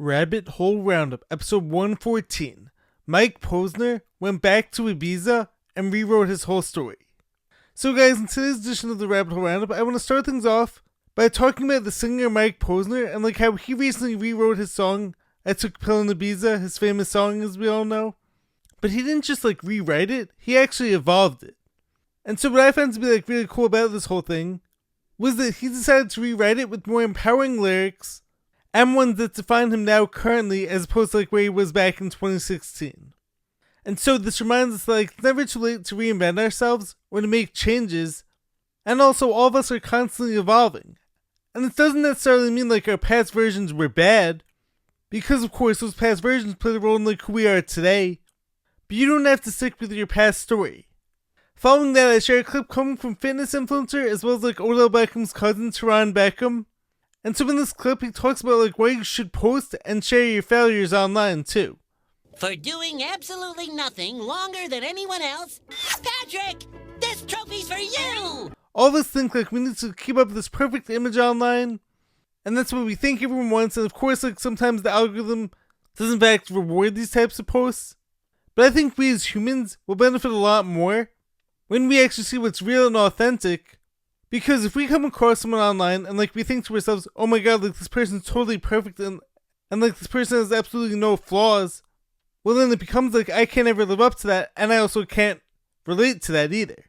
Rabbit Hole Roundup, episode 114. Mike Posner went back to Ibiza and rewrote his whole story. So guys, in today's edition of the Rabbit Hole Roundup, I want to start things off by talking about the singer Mike Posner and how he recently rewrote his song, I Took a Pill in Ibiza, his famous song as we all know. But he didn't just rewrite it, he actually evolved it. And so what I found to be really cool about this whole thing was that he decided to rewrite it with more empowering lyrics and ones that define him now currently as opposed to where he was back in 2016. And so this reminds us that it's never too late to reinvent ourselves or to make changes, and also all of us are constantly evolving. And this doesn't necessarily mean our past versions were bad, because of course those past versions played a role in who we are today, but you don't have to stick with your past story. Following that, I share a clip coming from fitness influencer as well as Odell Beckham's cousin Terron Beckham. And so in this clip, he talks about why you should post and share your failures online too. For doing absolutely nothing longer than anyone else, Patrick, this trophy's for you! All of us think we need to keep up this perfect image online, and that's what we think everyone wants, and of course sometimes the algorithm does in fact reward these types of posts. But I think we as humans will benefit a lot more when we actually see what's real and authentic. Because if we come across someone online and we think to ourselves, oh my god, this person's totally perfect and this person has absolutely no flaws, well then it becomes I can't ever live up to that, and I also can't relate to that either.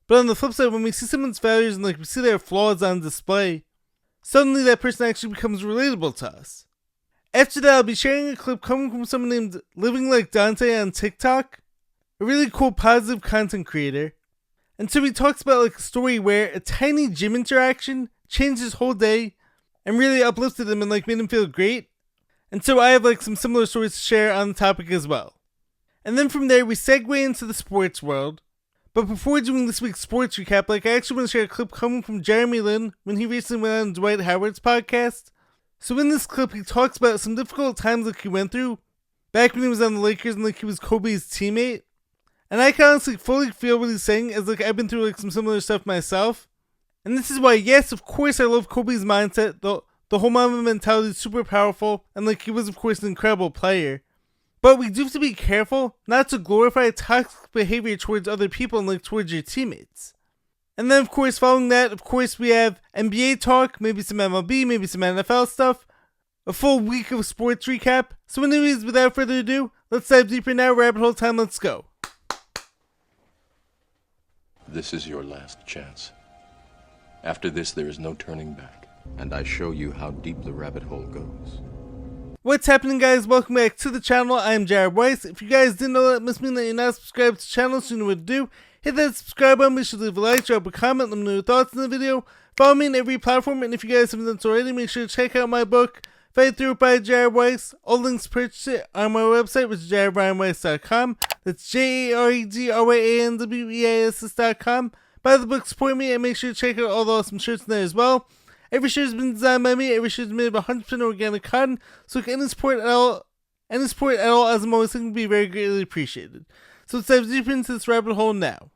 But on the flip side, when we see someone's failures and we see their flaws on display, suddenly that person actually becomes relatable to us. After that, I'll be sharing a clip coming from someone named Living Like Dante on TikTok, a really cool positive content creator. And so he talks about a story where a tiny gym interaction changed his whole day and really uplifted him and made him feel great. And so I have some similar stories to share on the topic as well. And then from there we segue into the sports world. But before doing this week's sports recap, I actually want to share a clip coming from Jeremy Lin when he recently went on Dwight Howard's podcast. So in this clip he talks about some difficult times he went through back when he was on the Lakers and he was Kobe's teammate. And I can honestly fully feel what he's saying, as I've been through some similar stuff myself. And this is why, yes, of course I love Kobe's mindset, the whole Mamba mentality is super powerful, and he was of course an incredible player. But we do have to be careful not to glorify toxic behavior towards other people and towards your teammates. And then of course following that, of course we have NBA talk, maybe some MLB, maybe some NFL stuff, a full week of sports recap. So anyways, without further ado, let's dive deeper now. Rabbit hole time, let's go. This is your last chance. After this, there is no turning back. And I show you how deep the rabbit hole goes. What's happening, guys? Welcome back to the channel. I am Jared Weiss. If you guys didn't know, that must mean that you're not subscribed to the channel, so you know what to do. Hit that subscribe button, be sure to leave a like, drop a comment, let me know your thoughts on the video. Follow me on every platform, and if you guys haven't done so already, make sure to check out my book, Fight Through It by Jared Weiss. All links to purchase it on my website, which is jaredbryanweiss.com. That's JAREDRYANWEISS.com. Buy the book, support me, and make sure to check out all the awesome shirts in there as well. Every shirt has been designed by me. Every shirt is made of 100% organic cotton. So any support at all, as I'm always thinking, would be very greatly appreciated. So let's dive deep into this rabbit hole now.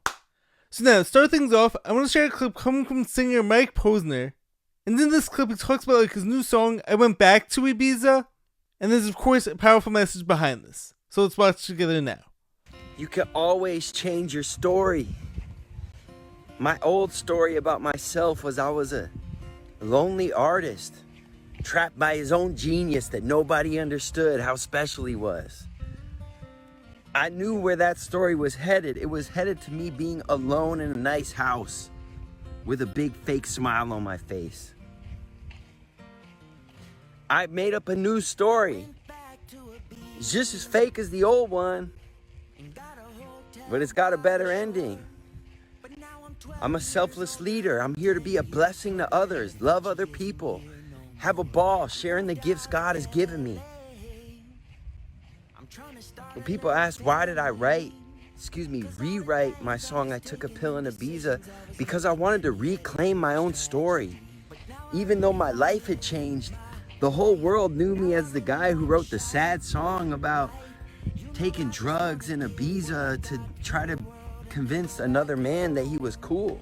So now, to start things off, I want to share a clip coming from singer Mike Posner. And in this clip, he talks about his new song, I Went Back to Ibiza. And there's of course a powerful message behind this. So let's watch together now. You can always change your story. My old story about myself was I was a lonely artist, trapped by his own genius that nobody understood how special he was. I knew where that story was headed. It was headed to me being alone in a nice house with a big fake smile on my face. I made up a new story. It's just as fake as the old one, but it's got a better ending. I'm a selfless leader. I'm here to be a blessing to others, love other people, have a ball sharing the gifts God has given me. When people ask, why did I rewrite my song, I Took a Pill in Ibiza, because I wanted to reclaim my own story. Even though my life had changed, the whole world knew me as the guy who wrote the sad song about taking drugs in Ibiza to try to convince another man that he was cool.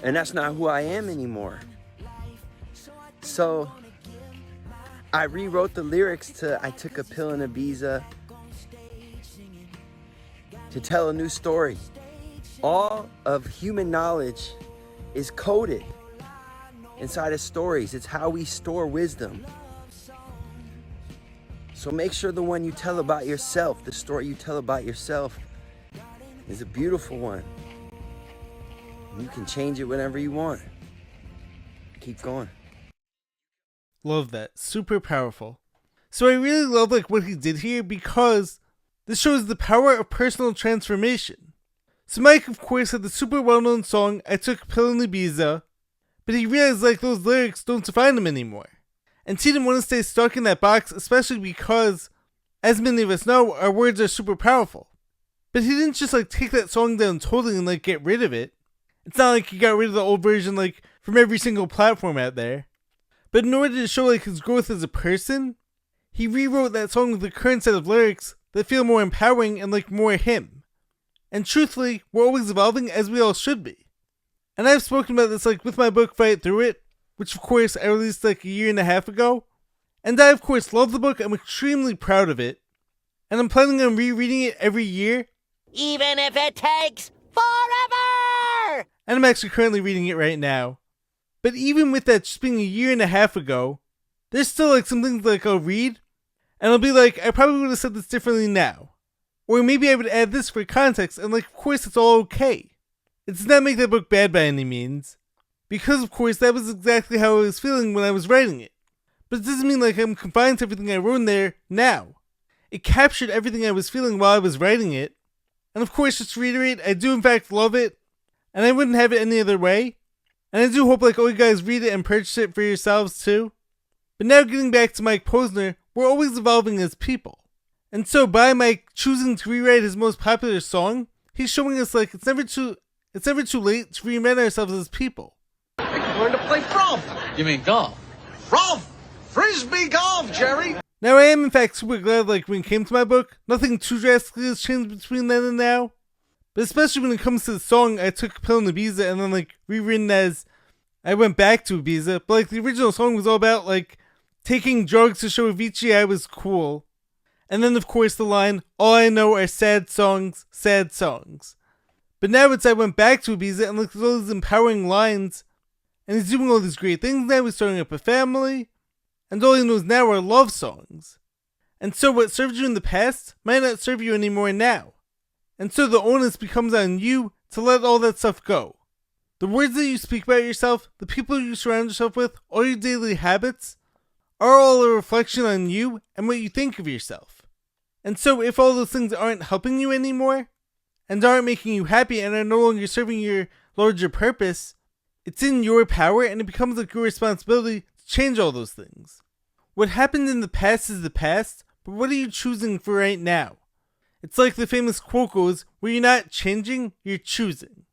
And that's not who I am anymore. So I rewrote the lyrics to I Took a Pill in Ibiza to tell a new story. All of human knowledge is coded inside of stories. It's how we store wisdom. So make sure the one you tell about yourself, the story you tell about yourself, is a beautiful one. You can change it whenever you want. Keep going. Love that. Super powerful. So I really love what he did here because this shows the power of personal transformation. So Mike, of course, had the super well-known song, I Took a Pill in Ibiza, but he realized those lyrics don't define him anymore. And he didn't want to stay stuck in that box, especially because, as many of us know, our words are super powerful. But he didn't just take that song down totally and get rid of it. It's not like he got rid of the old version from every single platform out there. But in order to show his growth as a person, he rewrote that song with the current set of lyrics that feel more empowering and more him. And truthfully, we're always evolving, as we all should be. And I've spoken about this with my book Fight Through It, which of course I released a year and a half ago. And I of course love the book. I'm extremely proud of it. And I'm planning on rereading it every year. Even if it takes forever! And I'm actually currently reading it right now. But even with that just being a year and a half ago, there's still some things I'll read, and I'll be I probably would have said this differently now. Or maybe I would add this for context, and of course it's all okay. It does not make that book bad by any means. Because of course that was exactly how I was feeling when I was writing it. But it doesn't mean I'm confined to everything I wrote in there now. It captured everything I was feeling while I was writing it. And of course, just to reiterate, I do in fact love it, and I wouldn't have it any other way. And I do hope all you guys read it and purchase it for yourselves too. But now getting back to Mike Posner, we're always evolving as people. And so by Mike choosing to rewrite his most popular song, he's showing us it's never too late to reinvent ourselves as people. I can learn to play frolf. You mean golf? Frolf! Frisbee golf, Jerry! Now I am in fact super glad when it came to my book, nothing too drastically has changed between then and now. But especially when it comes to the song I Took a Pill in Ibiza and then rewritten as I Went Back to Ibiza. But the original song was all about taking drugs to show Avicii I was cool. And then of course the line, all I know are sad songs, sad songs. But now it's I Went Back to Ibiza and there's all these empowering lines. And he's doing all these great things now, he's starting up a family. And all he knows now are love songs. And so what served you in the past might not serve you anymore now. And so the onus becomes on you to let all that stuff go. The words that you speak about yourself, the people you surround yourself with, all your daily habits, are all a reflection on you and what you think of yourself. And so if all those things aren't helping you anymore, and aren't making you happy and are no longer serving your larger purpose, it's in your power and it becomes your responsibility to change all those things. What happened in the past is the past, but what are you choosing for right now? It's the famous quote goes, where you're not changing, you're choosing.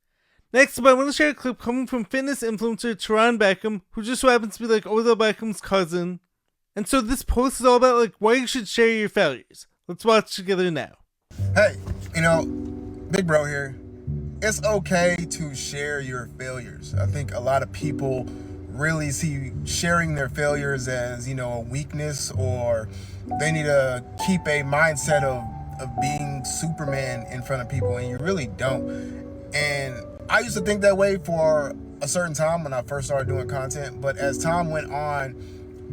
Next up, I want to share a clip coming from fitness influencer Terron Beckham, who just so happens to be Odell Beckham's cousin. And so this post is all about why you should share your failures. Let's watch together now. Hey, Big Bro here. It's okay to share your failures. I think a lot of people really see sharing their failures as, a weakness, or they need to keep a mindset of being Superman in front of people, and you really don't. And I used to think that way for a certain time when I first started doing content, but as time went on,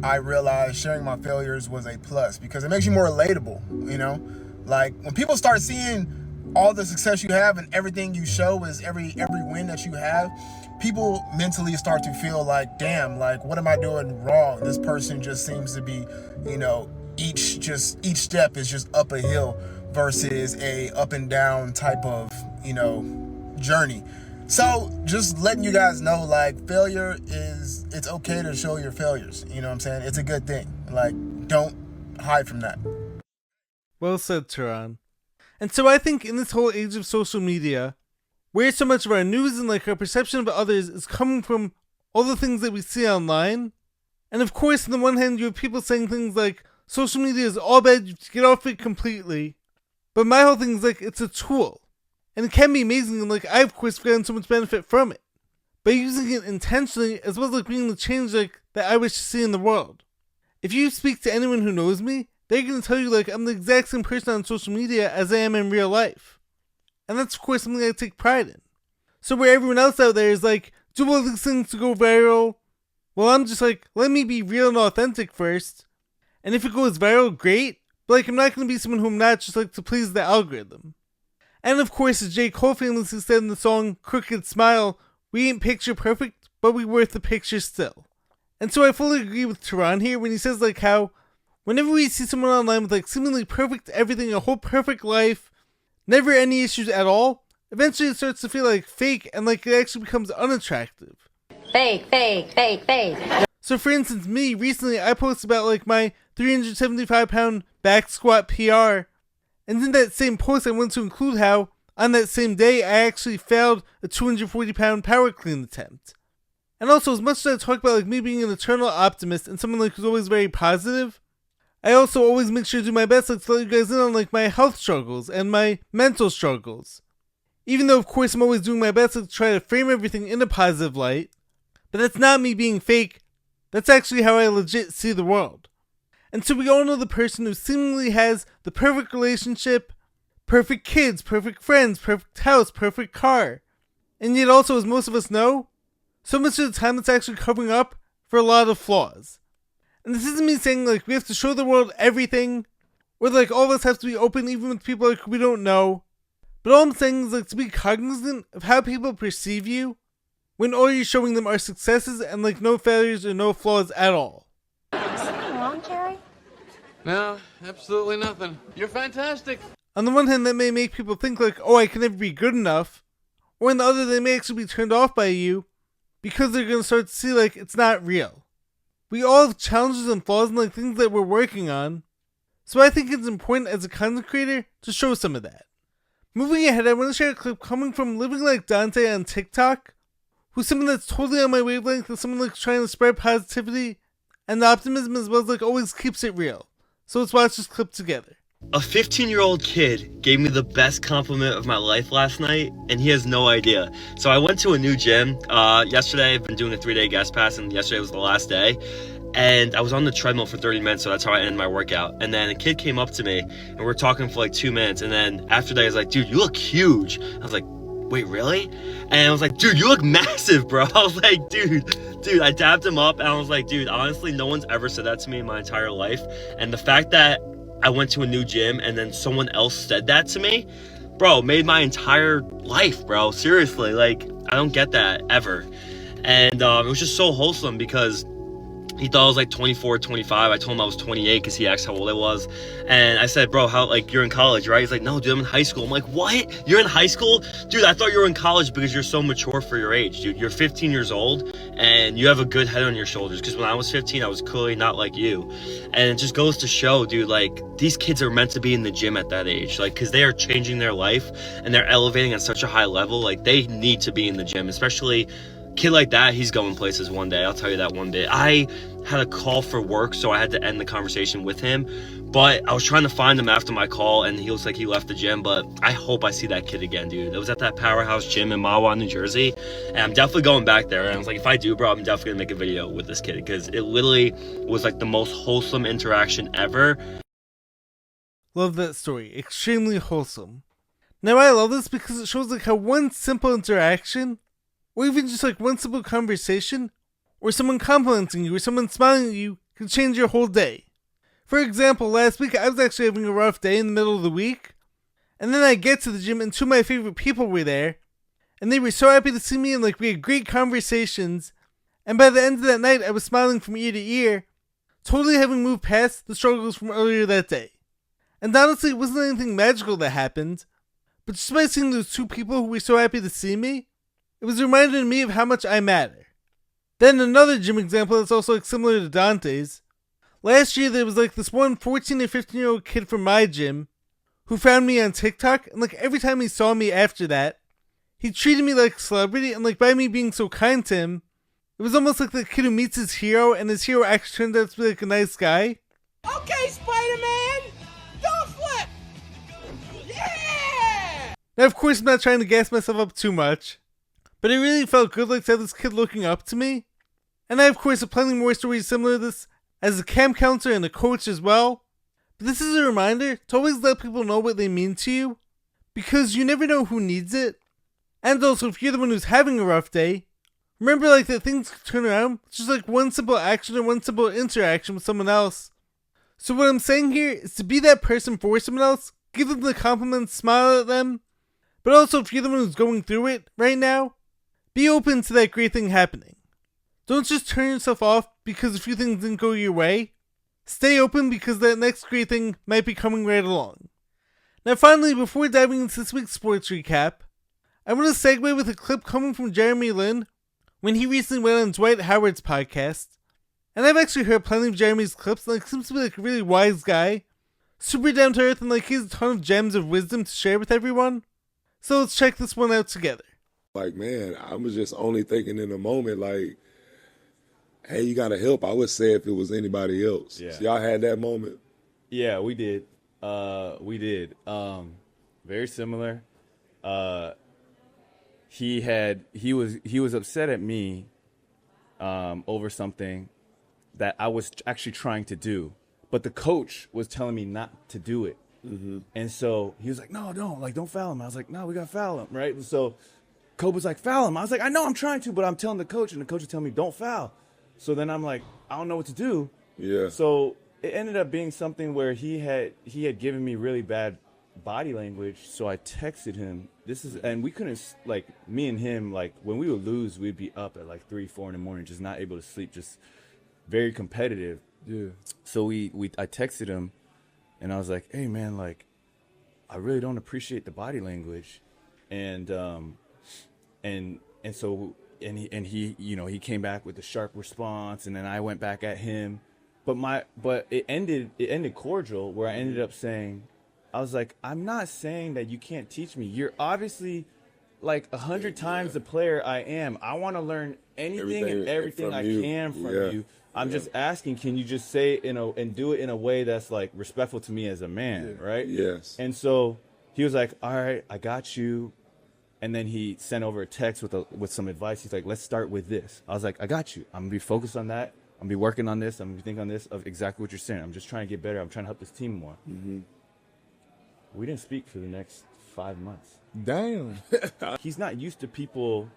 I realized sharing my failures was a plus because it makes you more relatable, when people start seeing all the success you have and everything you show is every win that you have, people mentally start to feel damn, what am I doing wrong? This person just seems to be, each step is just up a hill versus a up and down type of, journey. So just letting you guys know, failure it's okay to show your failures. You know what I'm saying? It's a good thing. Don't hide from that. Well said, Terron. And so I think in this whole age of social media, where so much of our news and our perception of others is coming from all the things that we see online. And of course, on the one hand, you have people saying things social media is all bad, you have to get off it completely. But my whole thing is it's a tool. And it can be amazing, and I of course gotten so much benefit from it. By using it intentionally, as well as being the change that I wish to see in the world. If you speak to anyone who knows me, they're going to tell you like I'm the exact same person on social media as I am in real life. And that's of course something I take pride in. So where everyone else out there is like, do all these things to go viral, well I'm just like, let me be real and authentic first. And if it goes viral, great. But like I'm not going to be someone who I'm not just like to please the algorithm. And of course, as J. Cole famously said in the song Crooked Smile, we ain't picture perfect, but we worth the picture still. And so I fully agree with Terron here when he says like how whenever we see someone online with like seemingly perfect everything, a whole perfect life, never any issues at all, eventually it starts to feel like fake and like it actually becomes unattractive. Fake. So for instance, me, recently I posted about like my 375-pound back squat PR, and in that same post I wanted to include how, on that same day, I actually failed a 240-pound power clean attempt. And also, as much as I talk about like me being an eternal optimist and someone like who's always very positive, I also always make sure to do my best like to let you guys in on like my health struggles and my mental struggles. Even though of course I'm always doing my best like, to try to frame everything in a positive light, but that's not me being fake, that's actually how I legit see the world. And so we all know the person who seemingly has the perfect relationship, perfect kids, perfect friends, perfect house, perfect car. And yet also, as most of us know, so much of the time it's actually covering up for a lot of flaws. And this isn't me saying like we have to show the world everything, or like all of us have to be open even with people like we don't know. But all I'm saying is like to be cognizant of how people perceive you when all you're showing them are successes and like no failures or no flaws at all. Something wrong, Jerry? No, absolutely nothing. You're fantastic. On the one hand, that may make people think like, oh, I can never be good enough. Or on the other, they may actually be turned off by you because they're going to start to see like it's not real. We all have challenges and flaws and like things that we're working on. So I think it's important as a content creator to show some of that. Moving ahead, I want to share a clip coming from Living Like Dante on TikTok, who's someone that's totally on my wavelength and someone like trying to spread positivity and optimism as well as like always keeps it real. So let's watch this clip together. A 15-year-old kid gave me the best compliment of my life last night, and he has no idea. So I went to a new gym. Yesterday, I've been doing a 3-day guest pass, and yesterday was the last day. And I was on the treadmill for 30 minutes, so that's how I ended my workout. And then a kid came up to me, and we were talking for like 2 minutes. And then after that, he was like, dude, you look huge. I was like, wait, really? And I was like, dude, you look massive, bro. I was like, dude, I dapped him up, and I was like, dude, honestly, no one's ever said that to me in my entire life. And the fact that I went to a new gym and then someone else said that to me, bro, made my entire life, bro. Seriously, like, I don't get that ever. And it was just so wholesome because he thought I was like 24, 25. I told him I was 28 because he asked how old I was. And I said, bro, how, like, you're in college, right? He's like, no, dude, I'm in high school. I'm like, what? You're in high school? Dude, I thought you were in college because you're so mature for your age, dude. You're 15 years old and you have a good head on your shoulders. Because when I was 15, I was clearly not like you. And it just goes to show, dude, like, these kids are meant to be in the gym at that age. Like, because they are changing their life and they're elevating at such a high level. Like, they need to be in the gym, especially kid like that. He's going places one day. I'll tell you that one day. I had a call for work, so I had to end the conversation with him, but I was trying to find him after my call, and he looks like he left the gym. But I hope I see that kid again, dude. It was at that Powerhouse gym in Mahwah, New Jersey, and I'm definitely going back there. And I was like, if I do, bro, I'm definitely gonna make a video with this kid because it literally was like the most wholesome interaction ever. Love that story. Extremely wholesome. Now I love this because it shows like how one simple interaction, or even just like one simple conversation, or someone complimenting you, or someone smiling at you, can change your whole day. For example, last week I was actually having a rough day in the middle of the week, and then I get to the gym and two of my favorite people were there, and they were so happy to see me and like we had great conversations, and by the end of that night I was smiling from ear to ear, totally having moved past the struggles from earlier that day. And honestly, it wasn't anything magical that happened, but just by seeing those two people who were so happy to see me, it was a reminder to me of how much I matter. Then another gym example that's also like similar to Dante's. Last year there was like this one 14 or 15 year old kid from my gym who found me on TikTok, and like every time he saw me after that, he treated me like a celebrity, and like by me being so kind to him, it was almost like the kid who meets his hero and his hero actually turned out to be like a nice guy. Okay, Spider-Man, don't flip. Yeah! Now of course I'm not trying to gas myself up too much, but it really felt good like to have this kid looking up to me. And I of course have plenty more stories similar to this as a camp counselor and a coach as well. But this is a reminder to always let people know what they mean to you, because you never know who needs it. And also, if you're the one who's having a rough day, remember that things can turn around. It's just one simple action or one simple interaction with someone else. So what I'm saying here is to be that person for someone else, give them the compliments, smile at them. But also, if you're the one who's going through it right now, be open to that great thing happening. Don't just turn yourself off because a few things didn't go your way. Stay open because that next great thing might be coming right along. Now finally, before diving into this week's sports recap, I want to segue with a clip coming from Jeremy Lin when he recently went on Dwight Howard's podcast. And I've actually heard plenty of Jeremy's clips, and seems to be a really wise guy. Super down to earth, and he has a ton of gems of wisdom to share with everyone. So let's check this one out together. Man, I was just only thinking in the moment, hey, you gotta help. I would say if it was anybody else. Yeah. So y'all had that moment? Yeah, we did. Very similar. He was upset at me over something that I was actually trying to do, but the coach was telling me not to do it. Mm-hmm. And so he was like, no, don't foul him. I was like, no, we got to foul him, right? And so Kobe was like, foul him. I was like, I know I'm trying to, but I'm telling the coach, and the coach is telling me, don't foul. So then I'm like, I don't know what to do. Yeah. So it ended up being something where he had given me really bad body language. So I texted him. And we couldn't, me and him, when we would lose, we'd be up at 3, 4 in the morning, just not able to sleep, just very competitive. Yeah. So I texted him, and I was like, hey man, I really don't appreciate the body language. And he came back with a sharp response, and then I went back at him. But it ended cordial, where I ended up saying, I was like, I'm not saying that you can't teach me. You're obviously 100 times the player I am. I want to learn anything and everything I can from you. I'm just asking, can you just say and do it in a way that's respectful to me as a man, right? Yes. And so he was like, all right, I got you. And then he sent over a text with some advice. He's like, let's start with this. I was like, I got you. I'm going to be focused on that. I'm going to be working on this. I'm going to be thinking on this of exactly what you're saying. I'm just trying to get better. I'm trying to help this team more. Mm-hmm. We didn't speak for the next 5 months. Damn. He's not used to people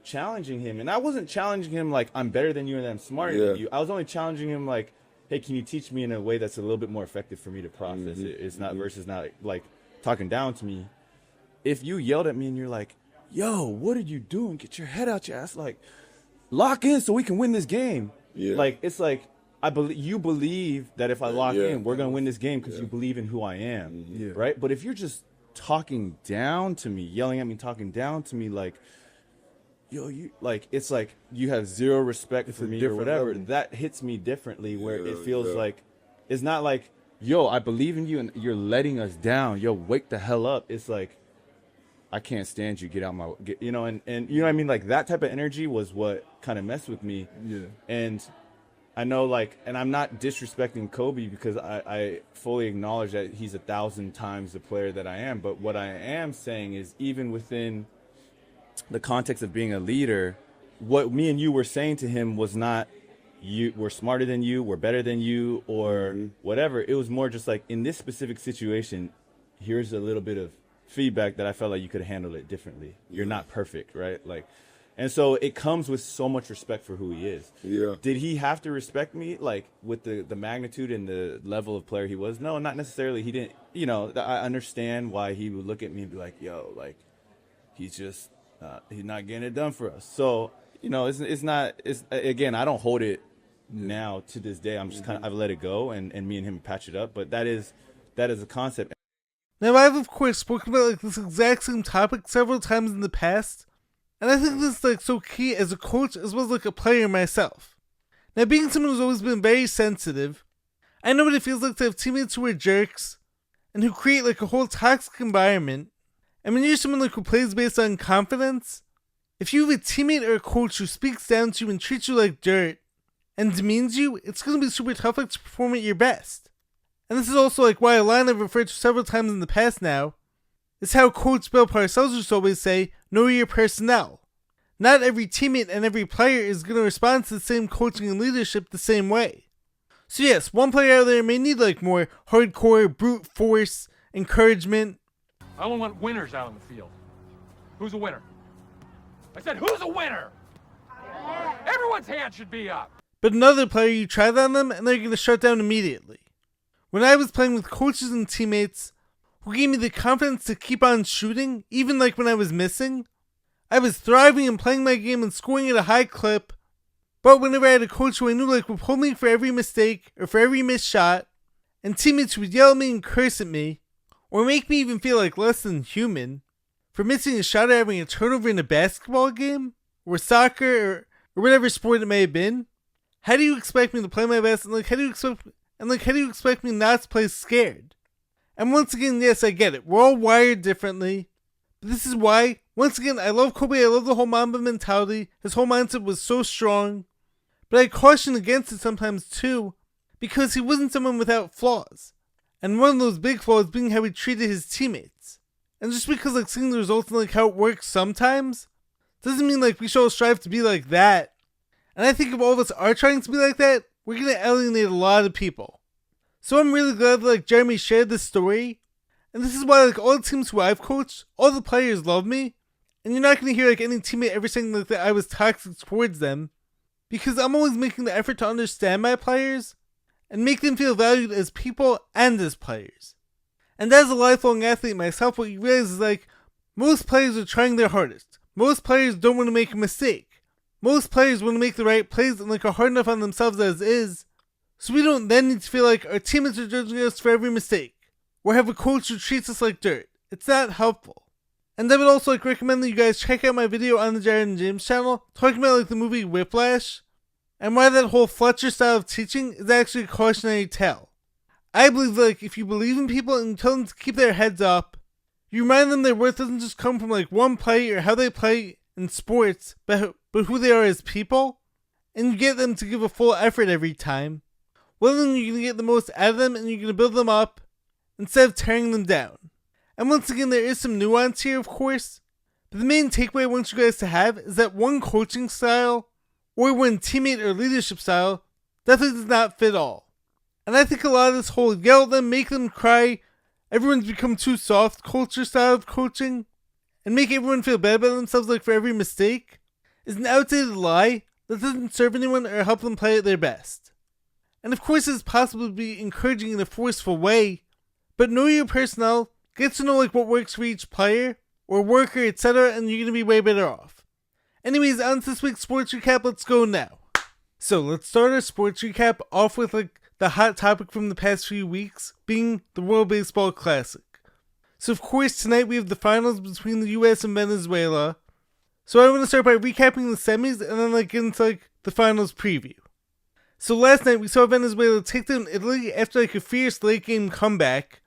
challenging him. And I wasn't challenging him I'm better than you and I'm smarter than you. I was only challenging him hey, can you teach me in a way that's a little bit more effective for me to process it? It's not versus not talking down to me. If you yelled at me and you're like, yo, what are you doing? Get your head out your ass. Lock in so we can win this game. Yeah. It's you believe that if I lock in, we're going to win this game because you believe in who I am, right? But if you're just talking down to me, yelling at me, talking down to me, yo, you it's you have zero respect for me or whatever. Level. That hits me differently, where it feels it's not yo, I believe in you and you're letting us down. Yo, wake the hell up. It's I can't stand you. Get out my, and you know what I mean? That type of energy was what kind of messed with me. Yeah. And I know and I'm not disrespecting Kobe because I fully acknowledge that he's 1,000 times the player that I am. But what I am saying is, even within the context of being a leader, what me and you were saying to him was not, we're smarter than you, we're better than you, or whatever. It was more just in this specific situation, here's a little bit of feedback that I felt you could have handled it differently. You're not perfect, right? And so it comes with so much respect for who he is. Yeah. Did he have to respect me with the magnitude and the level of player he was? No, not necessarily. He didn't. I understand why he would look at me and be like, yo, he's just he's not getting it done for us. So it's not. Again, I don't hold it now to this day. I'm just I've let it go, and me and him patch it up. But that is a concept. Now, I've of course spoken about this exact same topic several times in the past, and I think this is so key as a coach as well as a player myself. Now, being someone who's always been very sensitive, I know what it feels like to have teammates who are jerks and who create a whole toxic environment. And when you're someone who plays based on confidence, if you have a teammate or a coach who speaks down to you and treats you like dirt and demeans you, it's going to be super tough to perform at your best. And this is also why a line I've referred to several times in the past now is how Coach Bill Parcells used to always say, know your personnel. Not every teammate and every player is going to respond to the same coaching and leadership the same way. So yes, one player out there may need like more hardcore, brute force, encouragement. I only want winners out on the field. Who's a winner? I said, who's a winner? Everyone's hand should be up. But another player, you try that on them and they're going to shut down immediately. When I was playing with coaches and teammates who gave me the confidence to keep on shooting, even like when I was missing, I was thriving and playing my game and scoring at a high clip. But whenever I had a coach who I knew like would pull me for every mistake or for every missed shot, and teammates who would yell at me and curse at me, or make me even feel like less than human, for missing a shot or having a turnover in a basketball game, or soccer, or whatever sport it may have been, how do you expect me to play my best, and how do you expect me not to play scared? And once again, yes, I get it. We're all wired differently. But this is why, once again, I love Kobe. I love the whole Mamba mentality. His whole mindset was so strong. But I caution against it sometimes too, because he wasn't someone without flaws. And one of those big flaws being how he treated his teammates. And just because like seeing the results and like how it works sometimes, doesn't mean like we should all strive to be like that. And I think if all of us are trying to be like that, we're going to alienate a lot of people. So I'm really glad that like Jeremy shared this story. And this is why like all the teams who I've coached, all the players love me. And you're not going to hear like any teammate ever saying like that I was toxic towards them. Because I'm always making the effort to understand my players and make them feel valued as people and as players. And as a lifelong athlete myself, what you realize is like most players are trying their hardest. Most players don't want to make a mistake. Most players want to make the right plays and like are hard enough on themselves as is. So we don't then need to feel like our teammates are judging us for every mistake. Or have a coach who treats us like dirt. It's not helpful. And I would also like recommend that you guys check out my video on the Jared and James channel talking about like the movie Whiplash and why that whole Fletcher style of teaching is actually a cautionary tale. I believe that like if you believe in people and you tell them to keep their heads up, you remind them their worth doesn't just come from like one play or how they play in sports, but who they are as people, and you get them to give a full effort every time, well then you're going to get the most out of them and you're going to build them up instead of tearing them down. And once again, there is some nuance here, of course, but the main takeaway I want you guys to have is that one coaching style or one teammate or leadership style definitely does not fit all. And I think a lot of this whole yell at them, make them cry, everyone's become too soft culture style of coaching, and make everyone feel bad about themselves like for every mistake, is an outdated lie that doesn't serve anyone or help them play at their best. And of course it's possible to be encouraging in a forceful way, but know your personnel, get to know like what works for each player, or worker, etc., and you're going to be way better off. Anyways, on to this week's sports recap, let's go now. So let's start our sports recap off with like the hot topic from the past few weeks, being the World Baseball Classic. So of course tonight we have the finals between the US and Venezuela. So I want to start by recapping the semis and then like get into like the finals preview. So last night we saw Venezuela take down Italy after like a fierce late game comeback.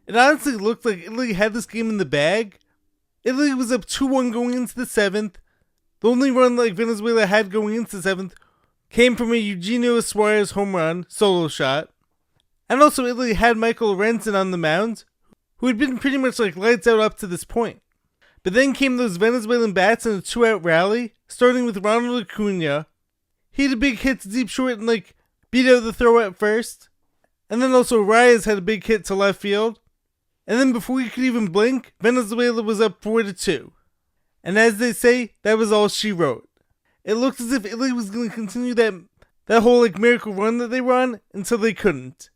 It honestly looked like Italy had this game in the bag. Italy was up 2-1 going into the 7th. The only run like Venezuela had going into the 7th came from a Eugenio Suarez home run, solo shot. And also Italy had Michael Lorenzen on the mound, who had been pretty much like lights out up to this point. But then came those Venezuelan bats in a 2-out rally, starting with Ronald Acuna. He had a big hit to deep short and like beat out the throw at first. And then also Reyes had a big hit to left field. And then before you could even blink, Venezuela was up 4-2. And as they say, that was all she wrote. It looked as if Italy was going to continue that whole like miracle run that they were on until they couldn't.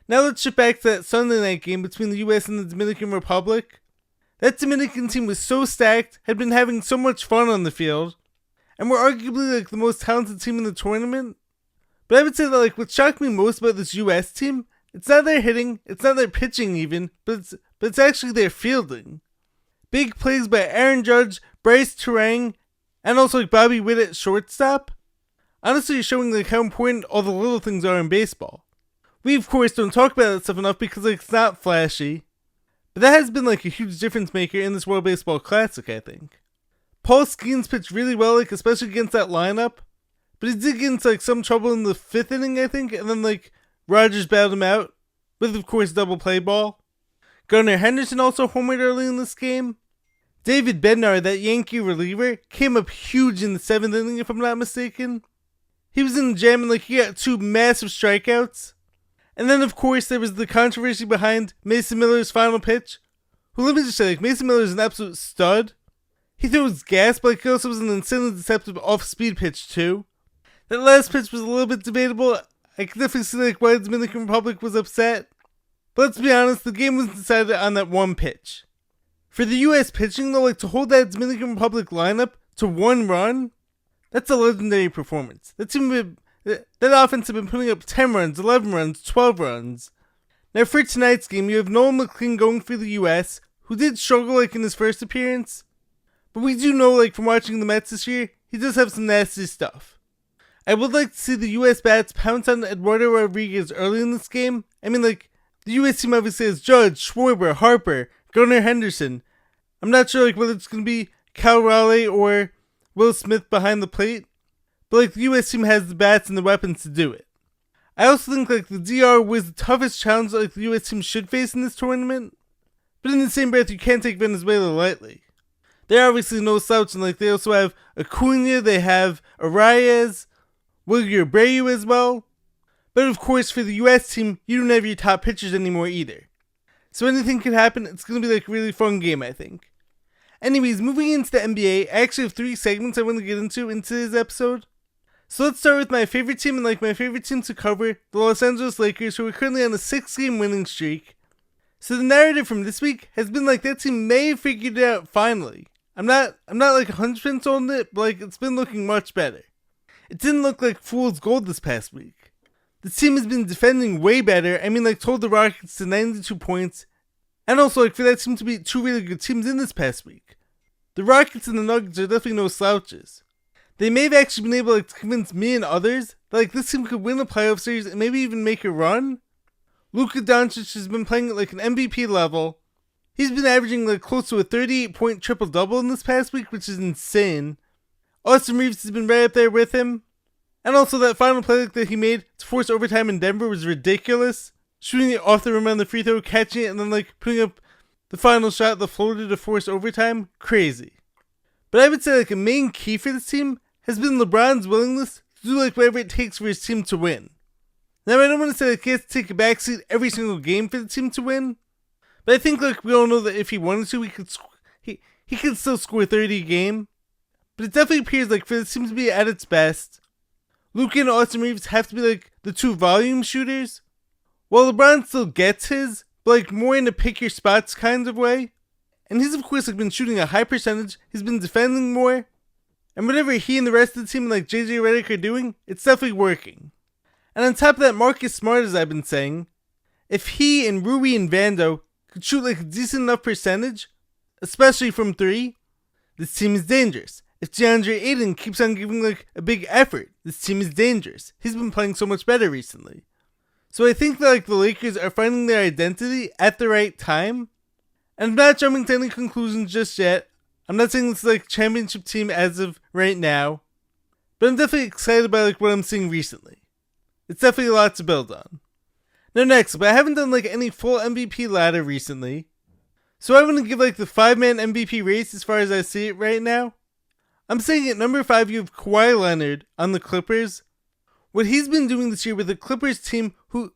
Now let's shift back to that Sunday night game between the US and the Dominican Republic. That Dominican team was so stacked, had been having so much fun on the field, and were arguably like the most talented team in the tournament. But I would say that like what shocked me most about this US team, it's not their hitting, it's not their pitching even, but it's actually their fielding. Big plays by Aaron Judge, Bryce Terang, and also like Bobby Witt at shortstop. Honestly, showing like how important all the little things are in baseball. We of course don't talk about that stuff enough because like it's not flashy. But that has been like a huge difference maker in this World Baseball Classic, I think. Paul Skeens pitched really well, like especially against that lineup. But he did get into like some trouble in the 5th inning, I think, and then like Rogers bailed him out, with of course double play ball. Gunnar Henderson also homered early in this game. David Bednar, that Yankee reliever, came up huge in the 7th inning if I'm not mistaken. He was in the jam and he got 2 massive strikeouts. And then of course there was the controversy behind Mason Miller's final pitch. Who, let me just say, Mason Miller is an absolute stud. He throws gas, but he also was an insanely deceptive off-speed pitch too. That last pitch was a little bit debatable. I can definitely see why the Dominican Republic was upset. But let's be honest, the game was decided on that one pitch. For the US pitching though, to hold that Dominican Republic lineup to 1 run, that's a legendary performance. That offense had been putting up 10 runs, 11 runs, 12 runs. Now for tonight's game, you have Nolan McLean going for the US, who did struggle in his first appearance. But we do know from watching the Mets this year, he does have some nasty stuff. I would like to see the US bats pounce on Eduardo Rodriguez early in this game. I mean the US team obviously has Judge, Schwarber, Harper, Gunnar Henderson. I'm not sure whether it's going to be Cal Raleigh or Will Smith behind the plate. But the US team has the bats and the weapons to do it. I also think the DR was the toughest challenge the US team should face in this tournament. But in the same breath, you can't take Venezuela lightly. They're obviously no slouch, and they also have Acuna, they have Arias, Willier Abreu as well. But of course, for the US team, you don't have your top pitchers anymore either. So anything can happen. It's going to be a really fun game, I think. Anyways, moving into the NBA, I actually have 3 segments I want to get into today's episode. So let's start with my favorite team, and my favorite team to cover, the Los Angeles Lakers, who are currently on a 6-game winning streak. So the narrative from this week has been that team may have figured it out finally. I'm not 100% sold on it, but it's been looking much better. It didn't look like fool's gold this past week. The team has been defending way better. I mean, told the Rockets to 92 points, and also for that team to beat 2 really good teams in this past week. The Rockets and the Nuggets are definitely no slouches. They may have actually been able to convince me and others that this team could win a playoff series and maybe even make a run. Luka Doncic has been playing at an MVP level. He's been averaging close to a 38-point triple-double in this past week, which is insane. Austin Reeves has been right up there with him. And also that final play that he made to force overtime in Denver was ridiculous. Shooting it off the rim on the free throw, catching it, and then putting up the final shot, the floater to force overtime. Crazy. But I would say a main key for this team has been LeBron's willingness to do whatever it takes for his team to win. Now I don't want to say he has to take a backseat every single game for the team to win, but I think we all know that if he wanted to, he could still score 30 a game. But it definitely appears for the team to be at its best, Luka and Austin Reeves have to be the 2 volume shooters, while LeBron still gets his, but more in a pick your spots kind of way. And he's of course been shooting a high percentage, he's been defending more, and whatever he and the rest of the team JJ Redick are doing, it's definitely working. And on top of that, Marcus Smart, as I've been saying, if he and Rui and Vando could shoot a decent enough percentage, especially from 3, this team is dangerous. If DeAndre Ayton keeps on giving a big effort, this team is dangerous. He's been playing so much better recently. So I think that the Lakers are finding their identity at the right time. And I'm not jumping to any conclusions just yet. I'm not saying this is championship team as of right now. But I'm definitely excited by what I'm seeing recently. It's definitely a lot to build on. Now next, but I haven't done any full MVP ladder recently. So I want to give the 5-man MVP race as far as I see it right now. I'm saying at number 5 you have Kawhi Leonard on the Clippers. What he's been doing this year with the Clippers team who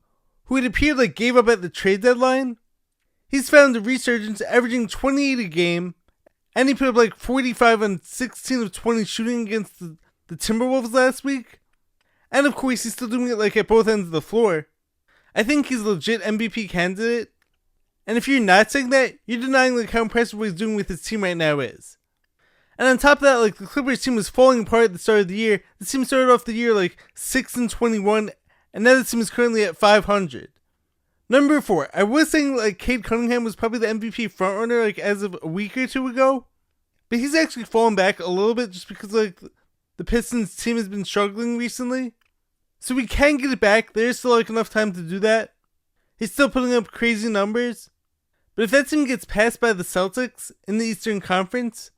it appeared gave up at the trade deadline, he's found a resurgence, averaging 28 a game, and he put up 45 on 16 of 20 shooting against the Timberwolves last week. And of course he's still doing it at both ends of the floor. I think he's a legit MVP candidate. And if you're not saying that, you're denying how impressive what he's doing with his team right now is. And on top of that, the Clippers team was falling apart at the start of the year. The team started off the year 6-21, and now the team is currently at 500. Number 4, I was saying Cade Cunningham was probably the MVP frontrunner as of a week or 2 ago, but he's actually fallen back a little bit just because the Pistons team has been struggling recently. So we can get it back. There's still enough time to do that. He's still putting up crazy numbers, but if that team gets passed by the Celtics in the Eastern Conference,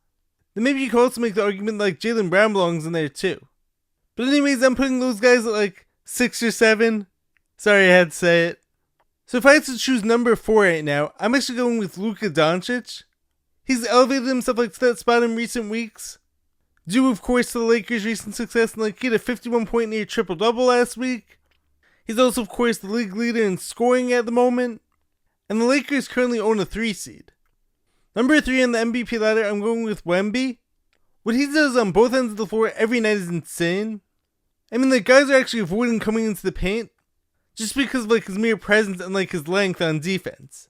then maybe you could also make the argument Jaylen Brown belongs in there too. But anyways, I'm putting those guys at 6 or 7. Sorry I had to say it. So if I had to choose number 4 right now, I'm actually going with Luka Doncic. He's elevated himself to that spot in recent weeks. due of course to the Lakers' recent success, and he had a 51-point near triple-double last week. He's also of course the league leader in scoring at the moment, and the Lakers currently own a 3 seed. Number 3 on the MVP ladder, I'm going with Wemby. What he does on both ends of the floor every night is insane. I mean, guys are actually avoiding coming into the paint just because of his mere presence and his length on defense.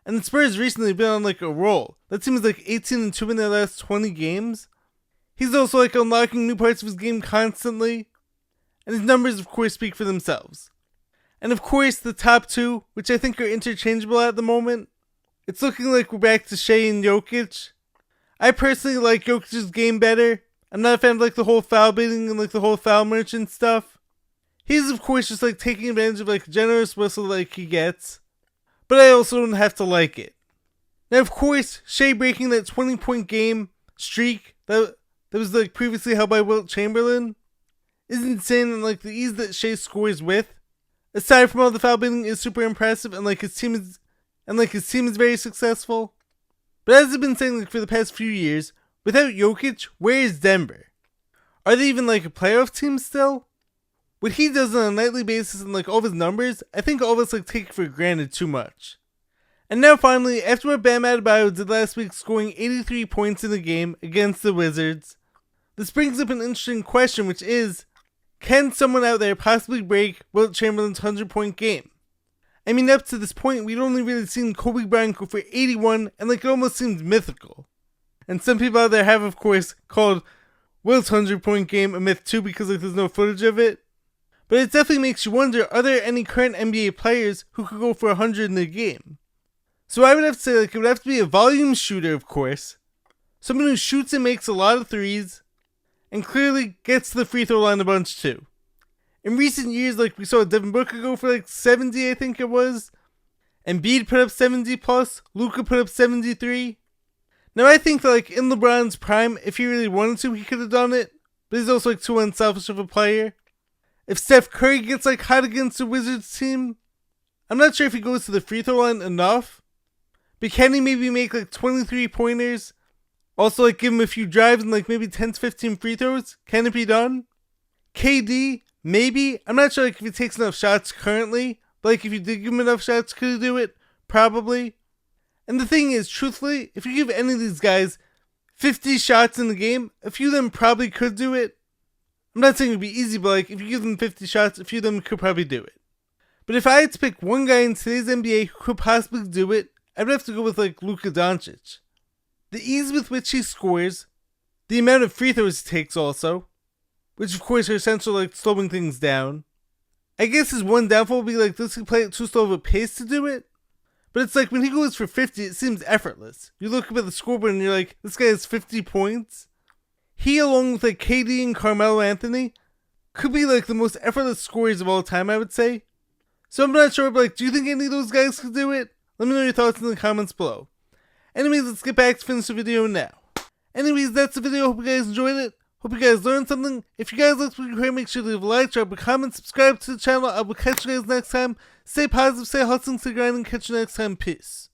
And the Spurs recently been on a roll. That team is 18-2 in their last 20 games. He's also unlocking new parts of his game constantly, and his numbers of course speak for themselves. And of course the top 2, which I think are interchangeable at the moment, it's looking like we're back to Shea and Jokic. I personally like Jokic's game better. I'm not a fan of the whole foul baiting and the whole foul merchant stuff. He's of course just taking advantage of a generous whistle he gets, but I also don't have to like it. Now of course, Shea breaking that 20-point game streak that was previously held by Wilt Chamberlain is insane, and the ease that Shea scores with, aside from all the foul baiting, is super impressive, and his team is very successful. But as I've been saying for the past few years, without Jokic, where is Denver? Are they even a playoff team still? What he does on a nightly basis and all of his numbers, I think all of us take for granted too much. And now finally, after what Bam Adebayo did last week, scoring 83 points in the game against the Wizards, this brings up an interesting question, which is, can someone out there possibly break Wilt Chamberlain's 100-point game? I mean, up to this point, we'd only really seen Kobe Bryant go for 81, and it almost seemed mythical. And some people out there have, of course, called Wilt's 100-point game a myth too, because there's no footage of it. But it definitely makes you wonder, are there any current NBA players who could go for 100 in their game? So I would have to say, it would have to be a volume shooter, of course. Someone who shoots and makes a lot of threes, and clearly gets to the free throw line a bunch too. In recent years, we saw Devin Booker go for 70, I think it was. Embiid put up 70 plus. Luka put up 73. Now I think that in LeBron's prime, if he really wanted to, he could have done it. But he's also too unselfish of a player. If Steph Curry gets hot against the Wizards team, I'm not sure if he goes to the free throw line enough. But can he maybe make 23 pointers? Also give him a few drives and maybe 10 to 15 free throws? Can it be done? KD? Maybe. I'm not sure if he takes enough shots currently, but if you did give him enough shots, could he do it? Probably. And the thing is, truthfully, if you give any of these guys 50 shots in the game, a few of them probably could do it. I'm not saying it would be easy, but if you give them 50 shots, a few of them could probably do it. But if I had to pick one guy in today's NBA who could possibly do it, I would have to go with Luka Doncic. The ease with which he scores, the amount of free throws he takes also, which of course are essential slowing things down. I guess his one downfall would be does he play at too slow of a pace to do it? But it's when he goes for 50, it seems effortless. You look up at the scoreboard and you're this guy has 50 points. He, along with KD and Carmelo Anthony, could be the most effortless scorers of all time, I would say. So I'm not sure, but do you think any of those guys could do it? Let me know your thoughts in the comments below. Anyways, let's get back to finish the video now. Anyways, that's the video. Hope you guys enjoyed it. Hope you guys learned something. If you guys liked what you heard, make sure to leave a like, drop a comment, subscribe to the channel. I will catch you guys next time. Stay positive, stay hustling, stay grinding. Catch you next time. Peace.